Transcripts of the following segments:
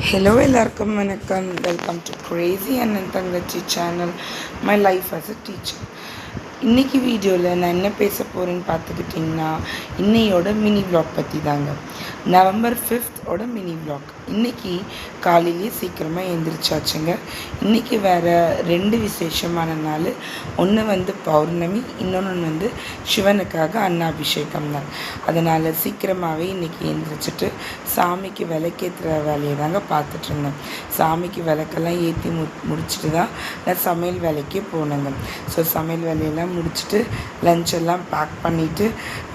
Hello எல்லாருக்கும் வணக்கம். Welcome to Crazy அண்ணன் தங்கச்சி channel my life as a teacher. இன்றைக்கி வீடியோவில் நான் என்ன பேச போகிறேன்னு பார்த்துக்கிட்டிங்கன்னா, இன்னையோட மினி விளாக் பற்றி தாங்க. November 5th mini vlog. இன்றைக்கி காலையிலேயே சீக்கிரமாக எழுந்திரிச்சாச்சுங்க. இன்றைக்கி வேறு 2 விசேஷமான நாள். ஒன்று பௌர்ணமி, இன்னொன்று சிவனுக்காக அன்னாபிஷேகம் தான். அதனால் சீக்கிரமாகவே இன்றைக்கி எழுந்திரிச்சிட்டு சாமிக்கு விளக்கேற்றுற வேலையை தாங்க பார்த்துட்ருந்தேன். சாமிக்கு விளக்கெல்லாம் ஏற்றி முடிச்சுட்டு தான் நான் சமையல் வேலைக்கே போனேங்க. ஸோ சமையல் வேலையெல்லாம் முடிச்சுட்டு லஞ்செல்லாம் பேக் பண்ணிவிட்டு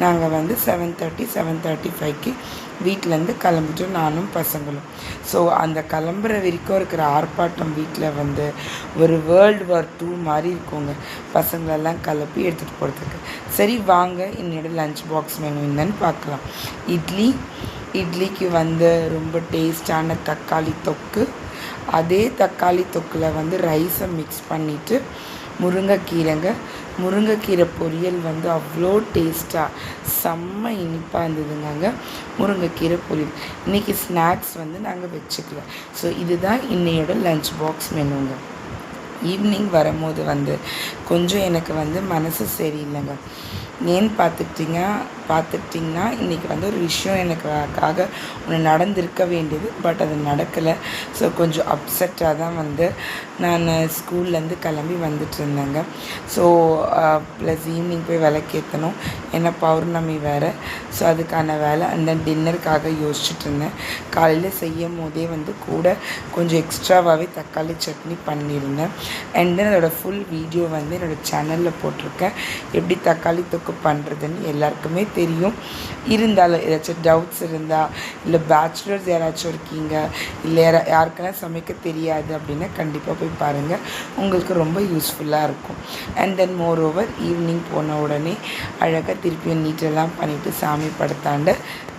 நாங்கள் 7:30-7:35க்கு வீட்டிலேருந்து கிளம்பிட்டோம், நானும் பசங்களும். ஸோ அந்த கிளம்புற வரைக்கும் இருக்கிற ஆர்ப்பாட்டம் வீட்டில் ஒரு வேர்ல்டு வார் 2 மாதிரி இருக்குங்க, பசங்களெல்லாம் கிளப்பி எடுத்துகிட்டு போகிறதுக்கு. சரி வாங்க இன்னோட லஞ்ச் பாக்ஸ் மெனு என்னன்னு பார்க்கலாம். இட்லிக்கு ரொம்ப டேஸ்டான தக்காளி தொக்கு. அதே தக்காளி தொக்கில் ரைஸை மிக்ஸ் பண்ணிவிட்டு முருங்கைக்கீரை பொரியல் அவ்வளோ டேஸ்ட்டாக செம்ம இனிப்பாக இருந்ததுங்க. முருங்கைக்கீரை பொரியல் இன்றைக்கி ஸ்நாக்ஸ் நாங்கள் வச்சுக்கல. ஸோ இதுதான் இன்னையோட லஞ்ச் பாக்ஸ் மெனுங்க. ஈவினிங் வரும்போது கொஞ்சம் எனக்கு மனசு சரியில்லைங்க. ஏன்னு பார்த்துக்கிட்டிங்கன்னா இன்றைக்கி ஒரு விஷயம் எனக்காக ஒன்று நடந்திருக்க வேண்டியது, பட் அது நடக்கலை. ஸோ கொஞ்சம் அப்செட்டாக தான் நான் ஸ்கூல்லேருந்து கிளம்பி இருந்தேங்க. ஸோ ப்ளஸ் ஈவினிங் போய் விளக்கேற்றணும், ஏன்னா பௌர்ணமி வேறு. ஸோ அதுக்கான வேலை அந்த டின்னருக்காக யோசிச்சுட்டு இருந்தேன். காலையில் செய்யும் போதே கூட கொஞ்சம் எக்ஸ்ட்ராவாகவே தக்காளி சட்னி பண்ணியிருந்தேன். அண்ட் தென் அதோட ஃபுல் வீடியோ என்னோடய சேனலில் போட்டிருக்கேன். எப்படி தக்காளி தொக்கு பண்ணுறதுன்னு எல்லாருக்குமே தெரியும். இருந்தாலும் ஏதாச்சும் டவுட்ஸ் இருந்தால், இல்லை பேச்சுலர்ஸ் யாராச்சும் இருக்கீங்க, இல்லை யாருக்கெல்லாம் சமைக்க தெரியாது அப்படின்னா கண்டிப்பாக போய் பாருங்கள், உங்களுக்கு ரொம்ப யூஸ்ஃபுல்லாக இருக்கும். And then more over evening போன உடனே அழகாக திருப்பியும் நீட்டெல்லாம் பண்ணிவிட்டு சாமி படத்தாண்ட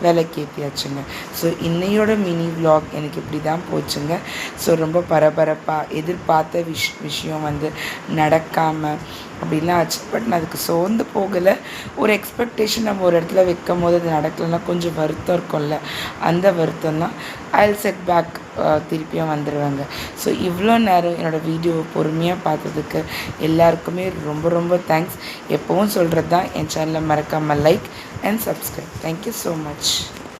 விளக்கேற்றியாச்சுங்க. ஸோ இன்னையோட மினி விளாக் எனக்கு இப்படி தான் போச்சுங்க. ஸோ ரொம்ப பரபரப்பாக எதிர்பார்த்த விஷயம் நடக்காமல் அப்படிலாம் ஆச்சு. பட் நான் அதுக்கு சோர்ந்து போகலை. ஒரு எக்ஸ்பெக்டேஷன் நம்ம ஒரு இடத்துல வைக்கும் போது அது நடக்கலைன்னா கொஞ்சம் வருத்தம் இருக்கும்ல, அந்த வருத்தம் தான். ஐல் செட் பேக், திருப்பியும் வந்துடுவாங்க. ஸோ இவ்வளோ நேரம் என்னோடய வீடியோவை பொறுமையாக பார்த்ததுக்கு எல்லாருக்குமே ரொம்ப ரொம்ப தேங்க்ஸ். எப்போவும் சொல்கிறது தான், என் சேனலை மறக்காமல் like and subscribe. Thank you so much.